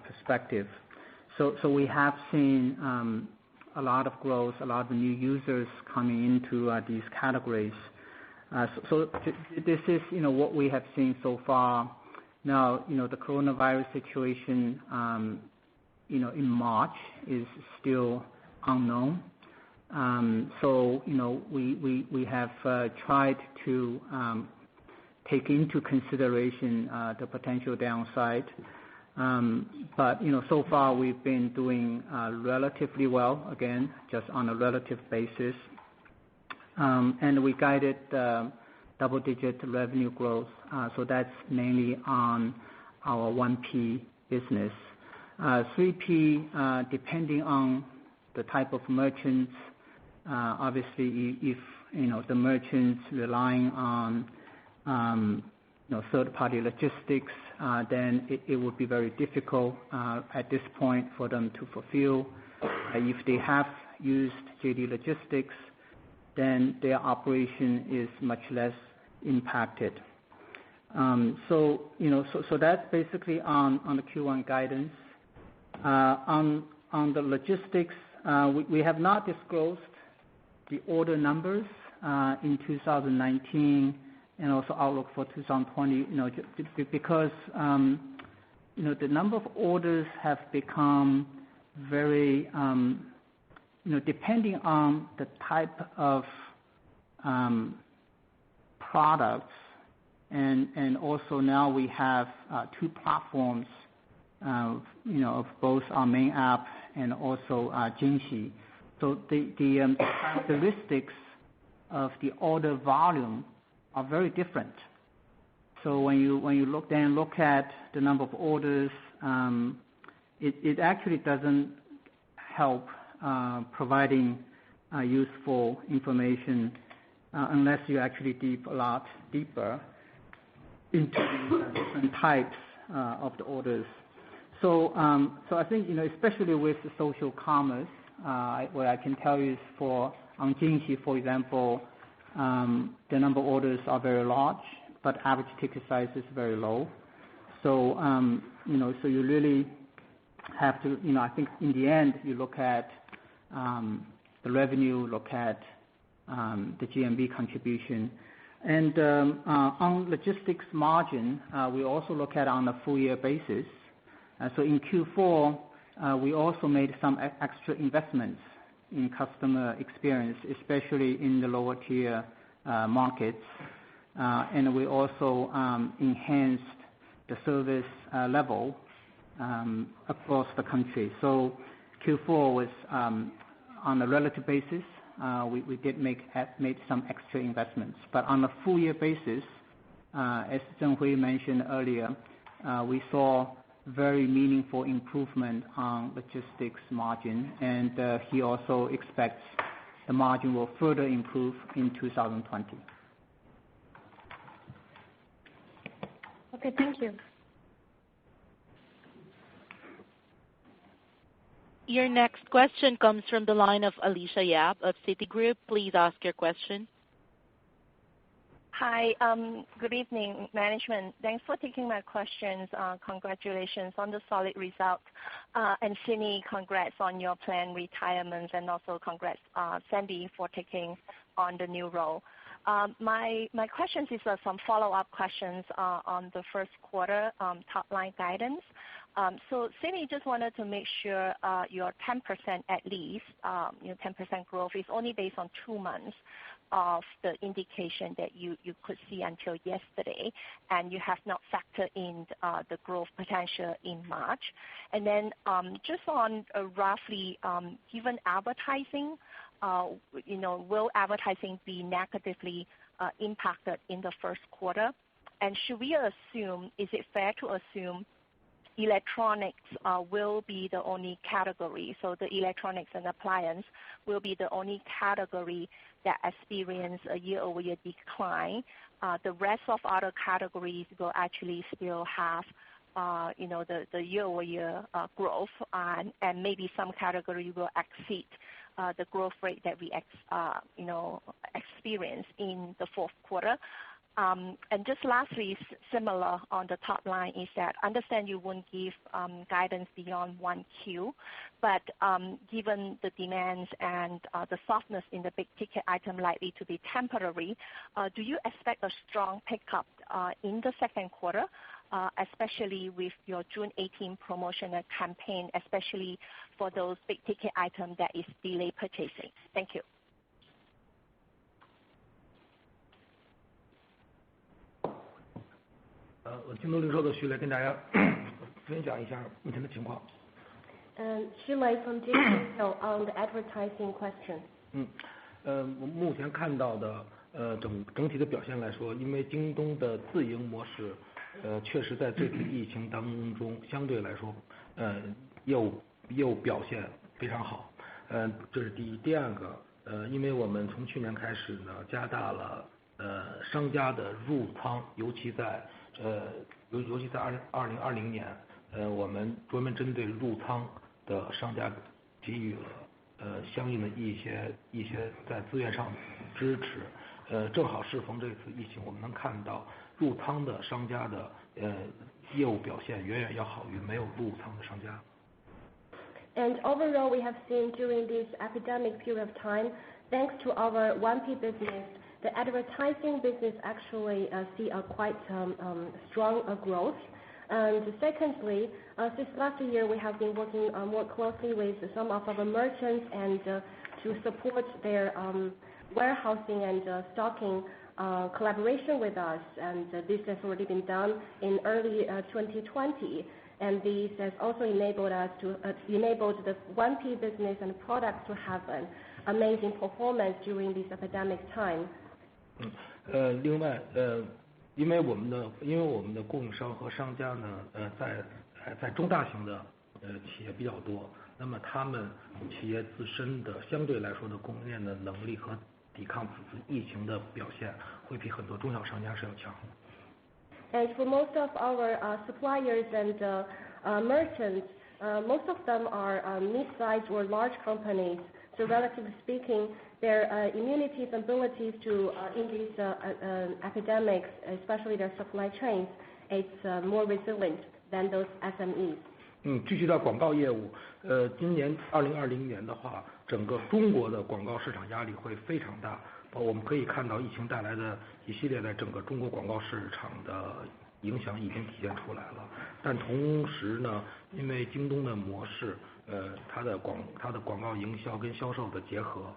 perspective. So we have seen a lot of growth, a lot of new users coming into these categories. So this is what we have seen so far. Now the coronavirus situation in March is still unknown. So we have tried to take into consideration the potential downside. But so far we've been doing relatively well, again, just on a relative basis. and we guided double-digit revenue growth. So that's mainly on our 1P business. 3P, depending on the type of merchants, obviously if the merchants relying on third-party logistics, then it would be very difficult at this point for them to fulfill. If they have used JD Logistics, then their operation is much less impacted. So that's basically on the Q1 guidance. On the logistics, we have not disclosed the order numbers in 2019 and also outlook for 2020, because the number of orders have become very, depending on the type of products, and also now we have two platforms, of both our main app and also Jingxi. So the characteristics of the order volume are very different. So when you look at the number of orders, it actually doesn't help providing useful information unless you actually dig a lot deeper into the different types of the orders. So I think especially with the social commerce, what I can tell you is on Jingxi, for example, the number of orders are very large, but average ticket size is very low. So so you really have to, I think in the end you look at the revenue, look at the GMV contribution, and on logistics margin, we also look at on a full year basis. So in Q4, we also made some extra investments in customer experience, especially in the lower tier markets, and we also enhanced the service level across the country. So Q4 was on a relative basis, we did made some extra investments, but on a full year basis, as Zhenhui mentioned earlier, we saw very meaningful improvement on logistics margin, and he also expects the margin will further improve in 2020. Okay, thank you. Your next question comes from the line of Alicia Yap of Citigroup. Please ask your question. Hi, good evening, management. Thanks for taking my questions. Congratulations on the solid result. And Sidney, congrats on your planned retirement, and also congrats, Sandy, for taking on the new role. My questions is some follow-up questions on the first quarter top line guidance. So Sidney, just wanted to make sure your 10% at least, 10% growth is only based on 2 months of the indication that you could see until yesterday, and you have not factored in the growth potential in March. And then just on roughly, given advertising, will advertising be negatively impacted in the first quarter? And should we assume, is it fair to assume electronics will be the only category, so the electronics and appliance will be the only category that experience a year-over-year decline? The rest of other categories will actually still have the year-over-year growth, and maybe some category will exceed the growth rate that we experience in the fourth quarter. And just lastly, similar on the top line is that I understand you won't give guidance beyond 1Q, but given the demands and the softness in the big ticket item likely to be temporary, do you expect a strong pickup in the second quarter, especially with your June 18 promotional campaign, especially for those big ticket items that is delay purchasing? Thank you.京东零售的徐雷跟大家分享一下目前的情况。Xu Lei from JD CEO on the advertising question. 我们目前看到的整体的表现来说，因为京东的自营模式确实在这次疫情当中相对来说业务表现非常好。这是第一。第二个因为我们从去年开始呢加大了商家的入仓，尤其在2020年我们专门针对入仓的商家给予了相应的一些在资源上支持。正好适逢这次疫情，我们能看到入仓的商家的业务表现远远要好于没有入仓的商家。And overall, we have seen during this epidemic period of time, thanks to our 1P business, the advertising business actually see a quite strong growth. And secondly, since last year, we have been working more closely with some of our merchants and to support their warehousing and stocking collaboration with us. And this has already been done in early 2020. And this has also enabled us to enabled the 1P business and products to have an amazing performance during this epidemic time. 另外因为我们的供应商和商家呢在中大型的企业比较多，那么他们企业自身的相对来说的供应链的能力和抵抗此次疫情的表现会比很多中小商家是要强。And for most of our suppliers and merchants, most of them are mid-sized or large companies. So relatively speaking, their immunity and abilities to in these epidemics, especially their supply chains, it's more resilient than those SMEs. 具体到广告业务，今年2020年的话，整个中国的广告市场压力会非常大。我们可以看到疫情带来的一系列在整个中国广告市场的影响已经体现出来了。但同时呢，因为京东的模式，它的广告营销跟销售的结合，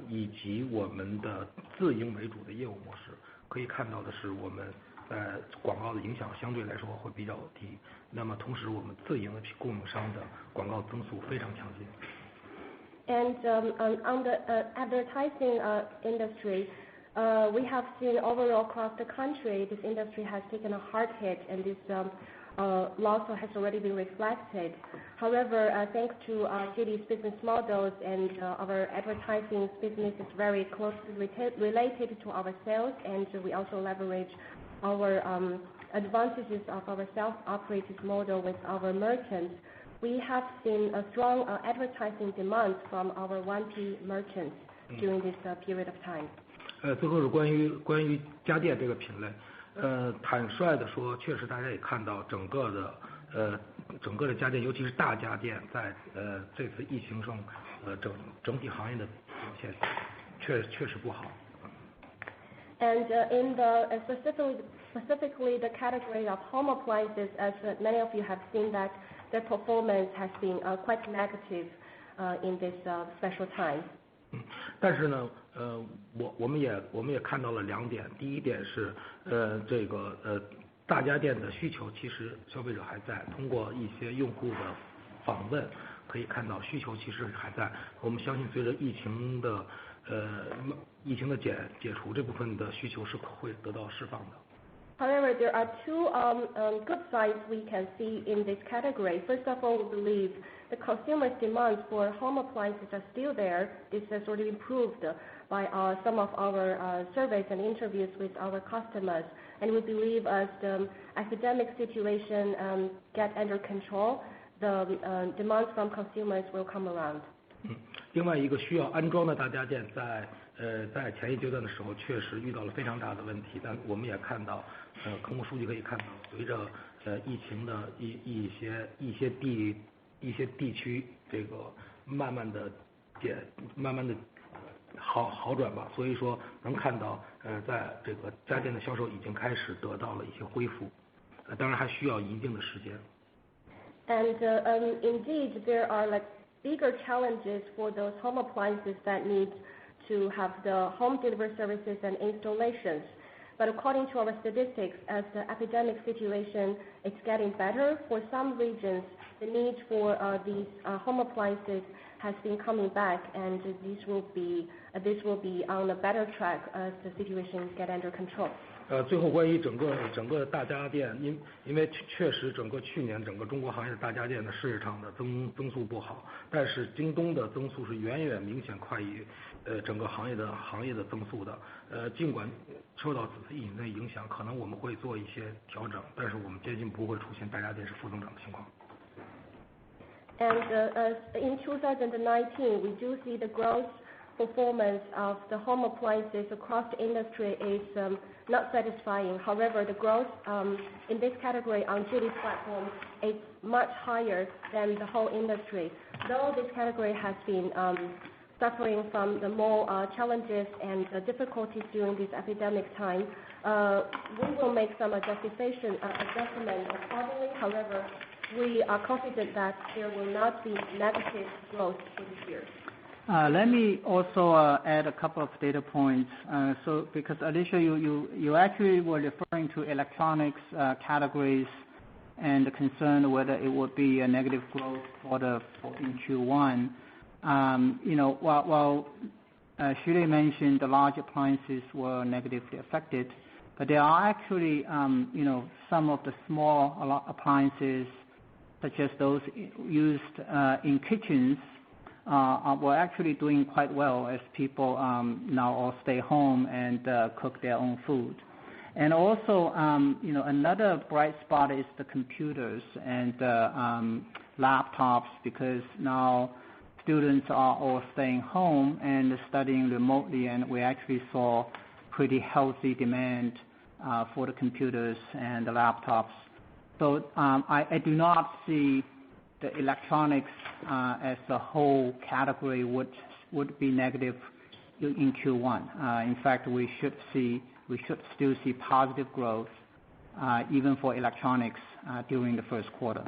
以及我们的自营为主的业务模式，可以看到的是我们在广告的影响相对来说会比较低。那么同时我们自营的供应商的广告增速非常强劲。And on the advertising industry, we have seen overall across the country, this industry has taken a hard hit, and this loss has already been reflected. However, thanks to JD's business models and our advertising business is very closely related to our sales, and we also leverage our advantages of our self-operated model with our merchants. We have seen a strong advertising demand from our 1P merchants during this period of time. 最后是关于家电这个品类，坦率的说，确实大家也看到整个的家电，尤其是大家电，在这次疫情中，整体行业的表现确实不好。And in the specifically the category of home appliances, as many of you have seen that their performance has been quite negative in this special time. 但是呢，我们也看到了两点。第一点是，这个大家电的需求其实消费者还在，通过一些用户的访问可以看到需求其实还在。我们相信随着疫情的解除，这部分的需求是会得到释放的。However, there are two good signs we can see in this category. First of all, we believe the consumer's demands for home appliances are still there. This has already improved by some of our surveys and interviews with our customers. And we believe as the epidemic situation get under control, the demands from consumers will come around. 另外一个需要安装的大家电在前一阶段的时候确实遇到了非常大的问题，但我们也看到，客户数据可以看到，随着疫情的一些地区这个慢慢的好转吧，所以说能看到在这个家电的销售已经开始得到了一些恢复，当然还需要一定的时间。And indeed, there are bigger challenges for those home appliances that need to have the home delivery services and installations. But according to our statistics, as the epidemic situation is getting better, for some regions, the need for these home appliances has been coming back, and this will be on a better track as the situation get under control. 最后关于整个大家电，因为确实整个去年整个中国行业的大家电的市场的增速不好，但是京东的增速是远远明显快于整个行业的增速的。尽管受到此次疫情的影响，可能我们会做一些调整，但是我们坚信不会出现大家电是负增长的情况。And in 2019, we do see the growth performance of the home appliances across the industry is not satisfying. However, the growth in this category on JD's platform is much higher than the whole industry. Though this category has been suffering from the more challenges and difficulties during this epidemic time, we will make some adjustment accordingly. However, we are confident that there will not be negative growth for this year. Let me also add a couple of data points. So because Alicia, you actually were referring to electronics categories and the concern whether it would be a negative growth in Q1. While Xu mentioned the large appliances were negatively affected, but there are actually some of the small appliances, such as those used in kitchens, were actually doing quite well as people now all stay home and cook their own food. And also, another bright spot is the computers and laptops, because now students are all staying home and studying remotely, and we actually saw pretty healthy demand for the computers and the laptops. So I do not see the electronics as a whole category would be negative in Q1. In fact, we should still see positive growth even for electronics during the first quarter.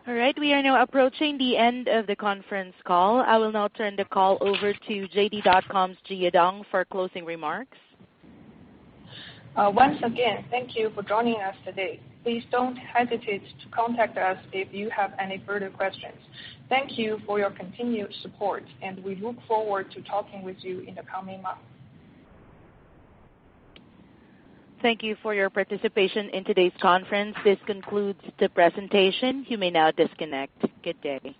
All right, we are now approaching the end of the conference call. I will now turn the call over to JD.com's Jia Dong for closing remarks. Once again, thank you for joining us today. Please don't hesitate to contact us if you have any further questions. Thank you for your continued support, and we look forward to talking with you in the coming months. Thank you for your participation in today's conference. This concludes the presentation. You may now disconnect. Good day.